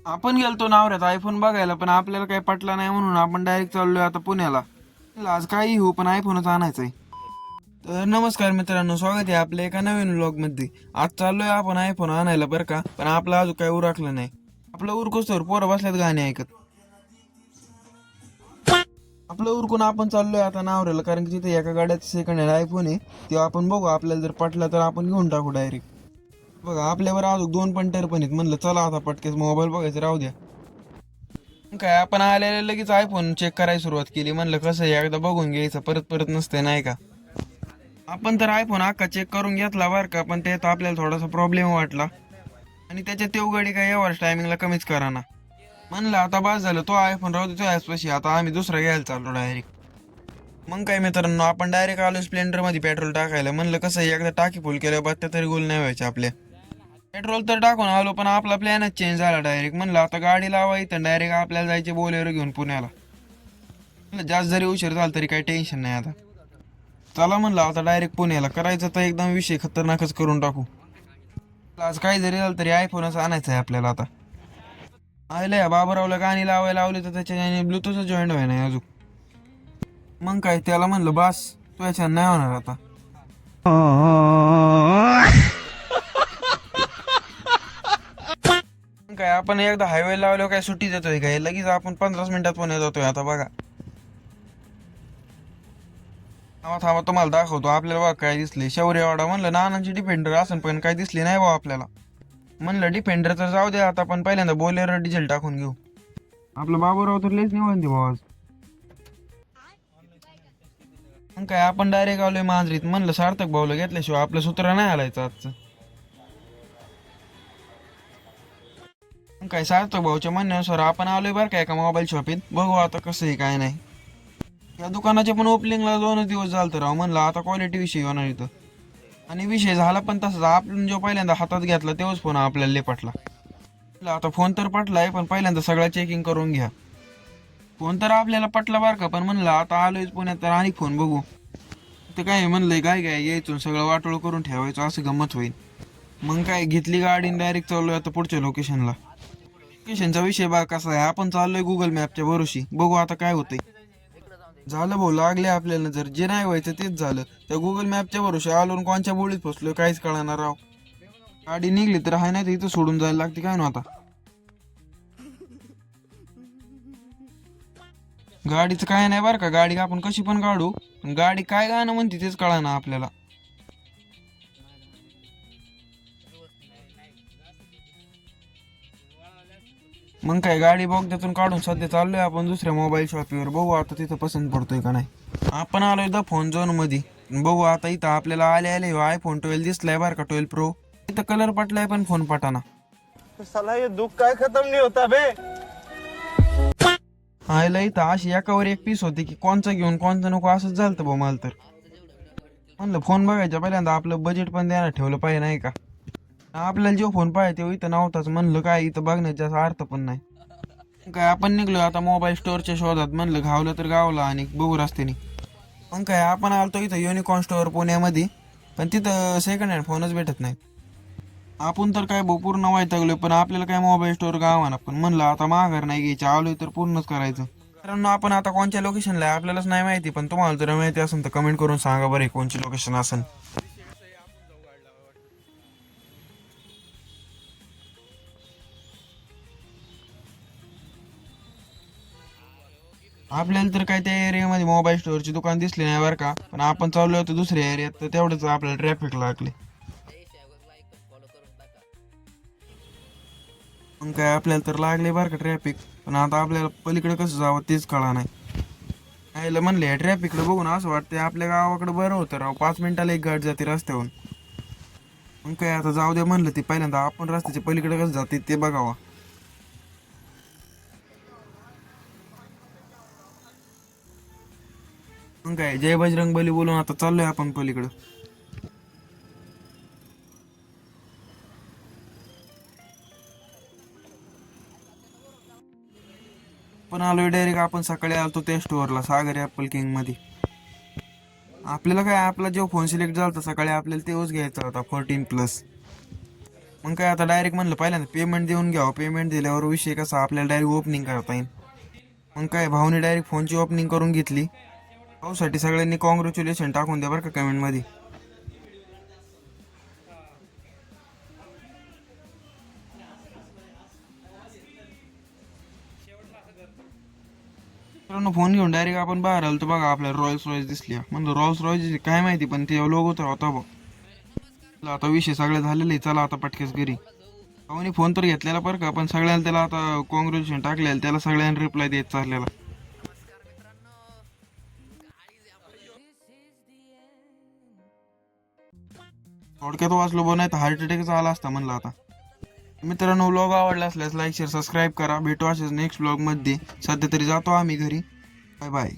आपण गेलतो नावऱ्यात आयफोन बघायला, पण आपल्याला काही पटला नाही म्हणून आपण डायरेक्ट चाललोय आता पुण्याला. आज काही हो पण आयफोनच आणायचा आहे. तर नमस्कार मित्रांनो, स्वागत आहे आपल्या एका नवीन व्लॉग मध्ये. आज चाललोय आपण आयफोन आणायला बरं का, पण आपलं अजून काही उरकलं नाही. आपलं उरकोस्तोवर पोरं बसल्यात गाणे ऐकत. आपलं उरकून आपण चाललोय आता नावऱ्याला, कारण की तिथे एका गाड्यात सेकंड हँड आयफोन आहे. तेव्हा आपण बघू, आपल्याला जर पटला तर आपण घेऊन टाकू डायरेक्ट. बघा आपल्यावर अजून 2 पंटर पण आहेत. म्हणलं चला आता पटकेच मोबाईल बघायचं राहू द्या. काय आपण आलेले लगेच आयफोन चेक करायला सुरुवात केली. म्हणलं कसं आहे, एकदा बघून घ्यायचं, परत परत नसते नाही का. आपण तर आयफोन अख्खा चेक करून घेतला बरं का, पण त्यात आपल्याला थोडासा प्रॉब्लेम वाटला. आणि त्याच्या तेव गाडी काय एवढ्याच टायमिंगला कमीच करा ना. म्हणलं आता बस झालं, तो आयफोन राहू दे याचपाशी, आता आम्ही दुसरा घ्यायला चाललो डायरेक्ट. मग काय मित्रांनो, आपण डायरेक्ट आलो स्प्लेंडर मध्ये पेट्रोल टाकायला. म्हणलं कसं आहे, एकदा टाकी फुल केल्यावर बत्त्या तरी गोल नाही व्हायच्या आपल्या. पेट्रोल तर टाकून आलो, पण आपला प्लॅनच चेंज झाला डायरेक्ट. म्हणलं आता गाडी लावायचं डायरेक्ट आपल्याला जायचे बोलेरो घेऊन पुण्याला. म्हणलं जास्त जरी उशीर झाला तरी काही टेन्शन नाही आता. चला म्हणलं आता डायरेक्ट पुण्याला करायचं, तर एकदम विषय खतरनाकच करून टाकू. आज काही जरी झालं तरी आयफोनच आणायचा आहे आपल्याला आता. आयला या बाबूरावला गाणी लावायला लावली तर त्याच्या ब्लूटूथ जॉईंट व्हाय नाही अजून. मग काय त्याला म्हणलं बस, तू याच्या नाही होणार आता. मग काय आपण एकदा हायवे लावल्यावर काय सुट्टी देतोय काय, लगेच आपण 15 मिनिटात पुण्यात जातोय आता बघा. थांबा थांबा तुम्हाला दाखवतो आपल्याला बघा काय दिसले. शौर्यवाडा म्हणलं नानांची डिफेंडर असन, पण काय दिसली नाही बा आपल्याला. म्हणलं डिफेंडर तर जाऊ दे आता, पण पहिल्यांदा बोलेरो डिझेल टाकून घेऊ. आपलं बाबूराव तर लयच निवांत भाऊ आज. मग काय आपण डायरेक्ट आलोय मांजरीत. म्हणलं सार्थक भाऊला घेतल्याशिवाय आपलं सूत्र नाही हलायचं आजचं. मग काय सार्थक भाऊच्या म्हणण्यानुसार आपण आलोय बरं काय एका मोबाईल शॉपीत. बघू आता कसं आहे काय नाही. या दुकानाच्या पण ओपनिंगला 2 दिवस झालं राव. म्हणलं आता क्वालिटी विषय होणार इथं. आणि विषय झाला पण तसाच, आपण जो पहिल्यांदा हातात घेतला तेव्हाच फोन आपल्याला लय पटला. म्हणलं आता फोन तर पटलाय, पण पहिल्यांदा सगळं चेकिंग करून घ्या. फोन तर आपल्याला पटला बरं का, पण म्हणलं आता आलोय पुण्यात तर आणि फोन बघू. तर काय म्हणलंय काय काय यायचं सगळं वाटोळ करून ठेवायचं, असं गंमत होईल. मग काय घेतली गाडी डायरेक्ट चाललोय आता पुढच्या लोकेशनला. लोकेशनचा विषय बा कसा आहे, आपण चाललोय गुगल मॅपच्या भरोशी. बघू आता काय होतंय. झालं भाऊ, लागले आपल्याला नजर. जे नाही व्हायचं तेच झालं. त्या गुगल मॅपच्या भरोशी आलो आणि कोणच्या बोळीत फसलोय काहीच कळणार राव. गाडी निघली तर हाय, नाही तर इथं सोडून जायला लागते काय ना आता. गाडीचं काय नाही बरं का, गाडी आपण कशी पण काढू. गाडी काय गाणं म्हणते तेच कळना आपल्याला. मग काय गाडी बोगद्यातून काढून सध्या चाललोय आपण दुसऱ्या मोबाईल शॉपीवर. बघू आता तिथं पसंत पडतोय का नाही. आपण आलोय द फोन झोन मध्ये. बघू आता इथं आपल्याला आले आले आयफोन 12 दिसलाय बरं का, 12 प्रो. इथं कलर पटलाय पण फोन पटाना. साला ये दुख काय खत्म नहीं होता बे. आयला इथं अशी एकावर एक पीस होती की कोणचा घेऊन कोणचा नको असंच झालं भाऊ मला तर. म्हणलं फोन बघायच्या पहिल्यांदा आपलं बजेट पण द्यायला ठेवलं पाहिजे नाही का. आपल्याला जो फोन पाहिजे तो इथं नव्हताच. म्हणलं काय इथं बघण्याचा जास्त अर्थ पण नाही. काय आपण निघलो आता मोबाईल स्टोअरच्या शोधात. म्हणलं घावलं तर गावलं आणि बघू रस्त्याने. मग काय आपण आलतो इथं युनिकॉर्न स्टोअर पुण्यामध्ये, पण तिथं सेकंड हँड फोनच भेटत नाही. आपण तर काय भाऊ पूर्ण वैतागलोय, पण आपल्याला काय मोबाईल स्टोअर गावाना. पण म्हणलं आता माघार नाही घ्यायची, आलोय तर पूर्णच करायचं. कारण आपण आता कोणत्या लोकेशनला आहे आपल्यालाच नाही माहिती, पण तुम्हाला जर माहिती असेल तर कमेंट करून सांगा बरं कोणची लोकेशन असेल. आपल्याला तर काय त्या एरियामध्ये मोबाईल स्टोअरची दुकान दिसली नाही बरं का, पण आपण चाललो होतो दुसऱ्या एरियात, तर तेवढंच आपल्याला ट्रॅफिक लागले. मग काय आपल्याला तर लागले बरं का ट्रॅफिक, पण आता आपल्याला पलीकडे कसं जावं तेच कळा नाही. यायला म्हणले ट्रॅफिकला बघून असं वाटतंय आपल्या गावाकडे बरं होतं राव, 5 मिनिटाला एक गाडी जाते रस्त्यावरून. मग काय आता जाऊ दे म्हणलं, ते पहिल्यांदा आपण रस्त्याच्या पलीकडे कसं जाते ते बघावा. मग काय जय बजरंग बली बोलून आता चाललोय आपण पलीकडं. पण आलोय डायरेक्ट आपण सकाळी आलतो त्या स्टोअरला, सागर ॲपल किंग मध्ये. आपल्याला काय आपला जो फोन सिलेक्ट झाला होता सकाळी आपल्याला तेच घ्यायचा होता 14 प्लस. मग काय आता डायरेक्ट म्हणलं पहिल्यांदा पेमेंट देऊन घ्यावं, पेमेंट दिल्यावर विषय कसा आपल्याला डायरेक्ट ओपनिंग करता येईल. मग काय भाऊने डायरेक्ट फोनची ओपनिंग करून घेतली. भाऊसाठी सगळ्यांनी कॉंग्रॅच्युलेशन टाकून द्या बरं का कमेंटमध्ये. मित्रांनो फोन घेऊन डायरेक्ट आपण बाहेर आलो तर बघा आपल्याला रॉयल्स रॉयस दिसली. म्हणलं रॉयल्स रॉयस काय माहिती, पण ते लोगो तर होता बघ. आता विषय सगळं झालेलं आहे, चला आता पटकेच घरी. भाऊनी फोन तर घेतलेला बरं का, पण सगळ्यांना त्याला आता कॉंग्रॅच्युलेशन टाकलेलं, त्याला सगळ्यांना रिप्लाय देत चाललेला. थोडक्यात वाचलो बघ, नाही तर हार्ट अटॅकच आला असता म्हणलं आता. मित्रांनो व्लॉग आवडला असल्यास लाईक शेअर सबस्क्राईब करा. भेटू असेच नेक्स्ट व्लॉग मध्ये. सध्या तरी जातो आम्ही घरी. Bye bye.